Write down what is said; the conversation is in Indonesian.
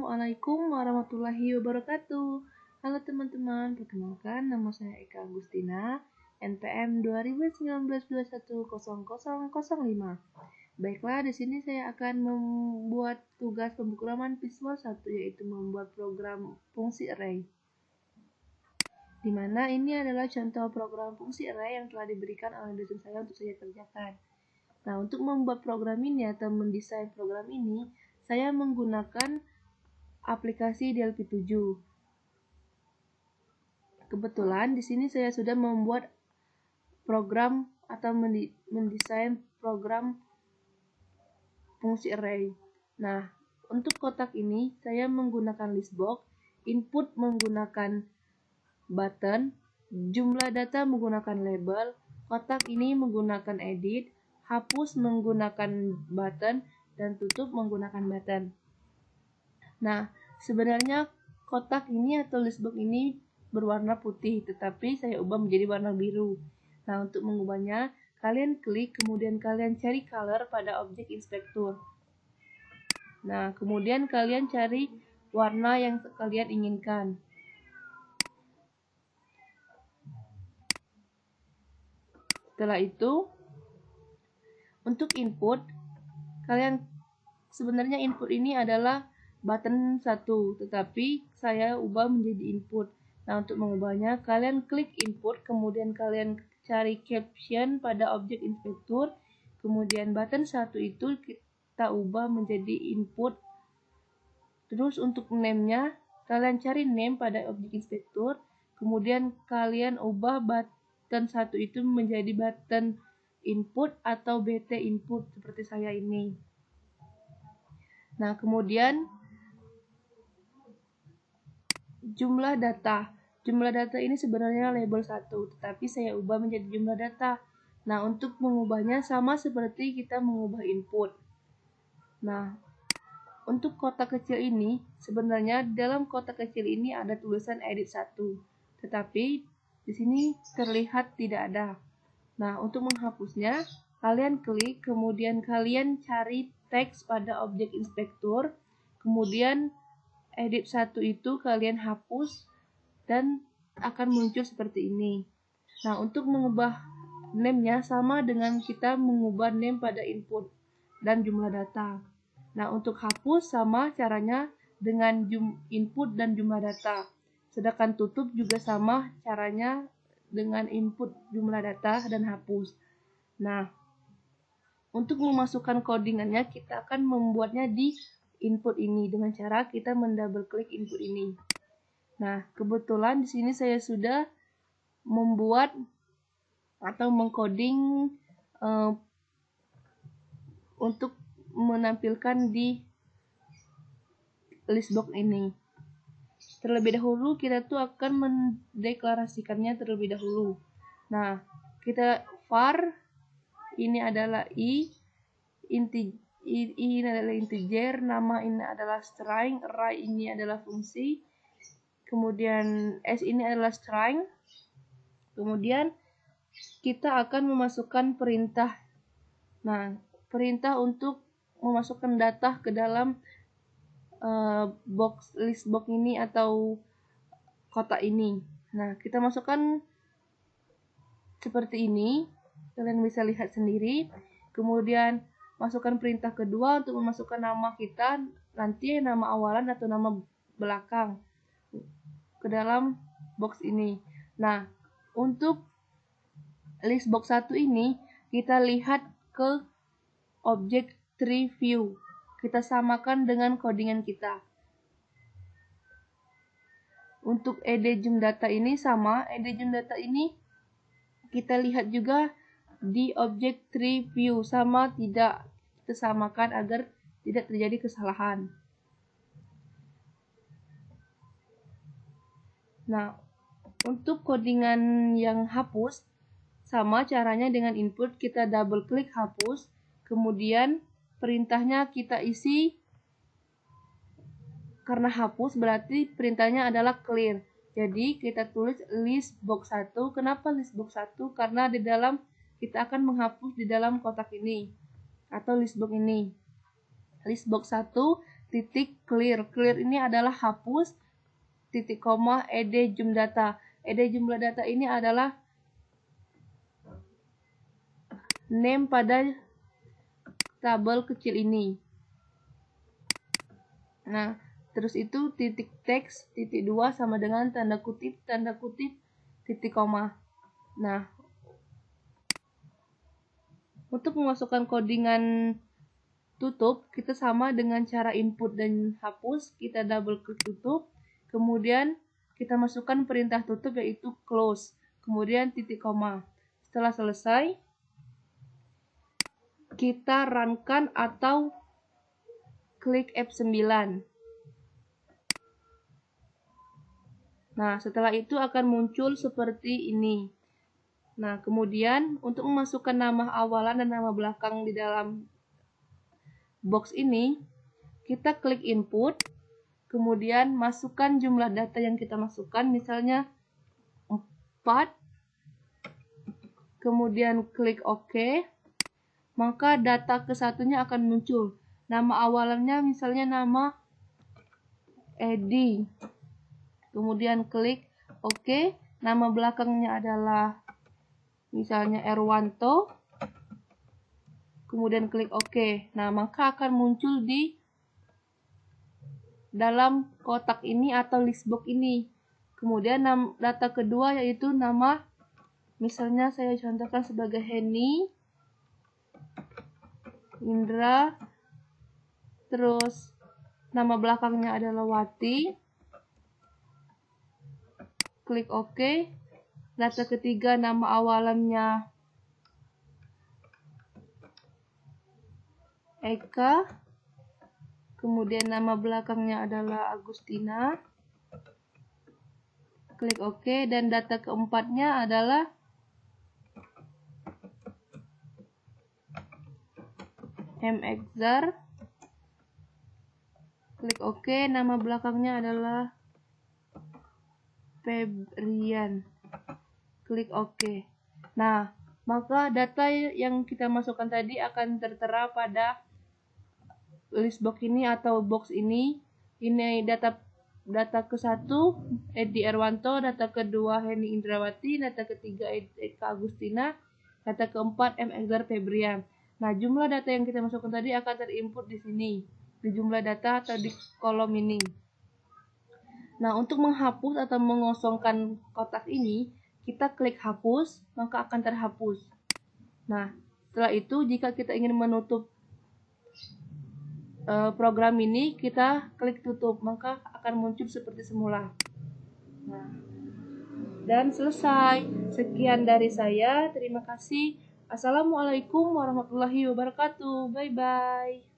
Assalamualaikum warahmatullahi wabarakatuh. Halo teman-teman, perkenalkan nama saya Eka Agustina, NPM 2019-21-0005. Baiklah, di sini saya akan membuat tugas pemrograman visual 1, yaitu membuat program fungsi array. Di mana ini adalah contoh program fungsi array yang telah diberikan oleh dosen saya untuk saya kerjakan. Nah, untuk membuat program ini atau mendesain program ini, saya menggunakan aplikasi DLP7. Kebetulan di sini saya sudah membuat program atau mendesain program fungsi array. Nah, untuk kotak ini saya menggunakan listbox, input menggunakan button, jumlah data menggunakan label, kotak ini menggunakan edit, hapus menggunakan button, dan tutup menggunakan button. Nah, sebenarnya kotak ini atau listbox ini berwarna putih, tetapi saya ubah menjadi warna biru. Nah, untuk mengubahnya, kalian klik, kemudian kalian cari color pada objek inspektur. Nah, kemudian kalian cari warna yang kalian inginkan. Setelah itu, untuk input, sebenarnya input ini adalah button 1, tetapi saya ubah menjadi input. Nah, untuk mengubahnya, kalian klik input, kemudian kalian cari caption pada objek inspektur, kemudian button 1 itu kita ubah menjadi input. Terus untuk name-nya, kalian cari name pada objek inspektur, kemudian kalian ubah button 1 itu menjadi button input atau BT input seperti saya ini. Nah, kemudian jumlah data. Jumlah data ini sebenarnya label 1, tetapi saya ubah menjadi jumlah data. Nah, untuk mengubahnya sama seperti kita mengubah input. Nah, untuk kotak kecil ini, sebenarnya dalam kotak kecil ini ada tulisan edit 1, tetapi di sini terlihat tidak ada. Nah, untuk menghapusnya, kalian klik, kemudian kalian cari teks pada objek inspektur, kemudian edit 1 itu kalian hapus, dan akan muncul seperti ini. Nah, untuk mengubah name-nya sama dengan kita mengubah name pada input dan jumlah data. Nah, untuk hapus sama caranya dengan input dan jumlah data. Sedangkan tutup juga sama caranya dengan input jumlah data dan hapus. Nah, untuk memasukkan codingannya kita akan membuatnya di input ini dengan cara kita mendouble klik input ini. Nah, kebetulan di sini saya sudah membuat atau mengcoding untuk menampilkan di listbox ini. Terlebih dahulu kita tuh akan mendeklarasikannya terlebih dahulu. Nah, kita var ini adalah i ini adalah integer, nama ini adalah string, array ini adalah fungsi, kemudian s ini adalah string. Kemudian kita akan memasukkan perintah. Nah, perintah untuk memasukkan data ke dalam listbox ini atau kotak ini. Nah, kita masukkan seperti ini. Kalian bisa lihat sendiri. Kemudian masukkan perintah kedua untuk memasukkan nama kita, nanti nama awalan atau nama belakang ke dalam box ini. Nah, untuk listbox 1 ini kita lihat ke objek tree view. Kita samakan dengan codingan kita. Untuk edjum data ini sama, edjum data ini kita lihat juga di objek tree view, sama tidak, kita samakan agar tidak terjadi kesalahan. Nah, untuk codingan yang hapus sama caranya dengan input, kita double klik hapus, kemudian perintahnya kita isi. Karena hapus berarti perintahnya adalah clear. Jadi kita tulis listbox 1. Kenapa listbox 1? Karena di dalam kita akan menghapus di dalam kotak ini atau listbox ini. Listbox 1 titik clear. Clear ini adalah hapus, titik koma, ed jumlah data. Ed jumlah data ini adalah name pada tabel kecil ini. Nah, terus itu titik teks, titik 2 sama dengan tanda kutip, titik koma. Nah, untuk memasukkan codingan tutup, kita sama dengan cara input dan hapus, kita double klik tutup, kemudian kita masukkan perintah tutup yaitu close, kemudian titik koma. Setelah selesai, kita runkan atau klik F9. Nah, setelah itu akan muncul seperti ini. Nah, kemudian untuk memasukkan nama awalan dan nama belakang di dalam box ini, kita klik input, kemudian masukkan jumlah data yang kita masukkan, misalnya 4, kemudian klik OK, maka data kesatunya akan muncul. Nama awalannya misalnya nama Edi, kemudian klik OK, nama belakangnya adalah misalnya Erwanto, kemudian klik OK. Nah, maka akan muncul di dalam kotak ini atau list box ini. Kemudian data kedua yaitu nama, misalnya saya contohkan sebagai Heni, Indra, terus nama belakangnya adalah Wati. Klik OK. Data ketiga nama awalannya Eka, kemudian nama belakangnya adalah Agustina. Klik OK, dan data keempatnya adalah Exar. Klik OK, nama belakangnya adalah Febrian. Klik OK. Nah, maka data yang kita masukkan tadi akan tertera pada list box ini atau box ini. Ini data ke-1 Edi Erwanto, data kedua Heni Indrawati, data ketiga Eka Agustina, data keempat Exar Febrian. Nah, jumlah data yang kita masukkan tadi akan terinput di sini, di jumlah data atau di kolom ini. Nah, untuk menghapus atau mengosongkan kotak ini, kita klik hapus, maka akan terhapus. Nah, setelah itu jika kita ingin menutup program ini, kita klik tutup, maka akan muncul seperti semula. Nah, dan selesai. Sekian dari saya. Terima kasih. Assalamualaikum warahmatullahi wabarakatuh. Bye-bye.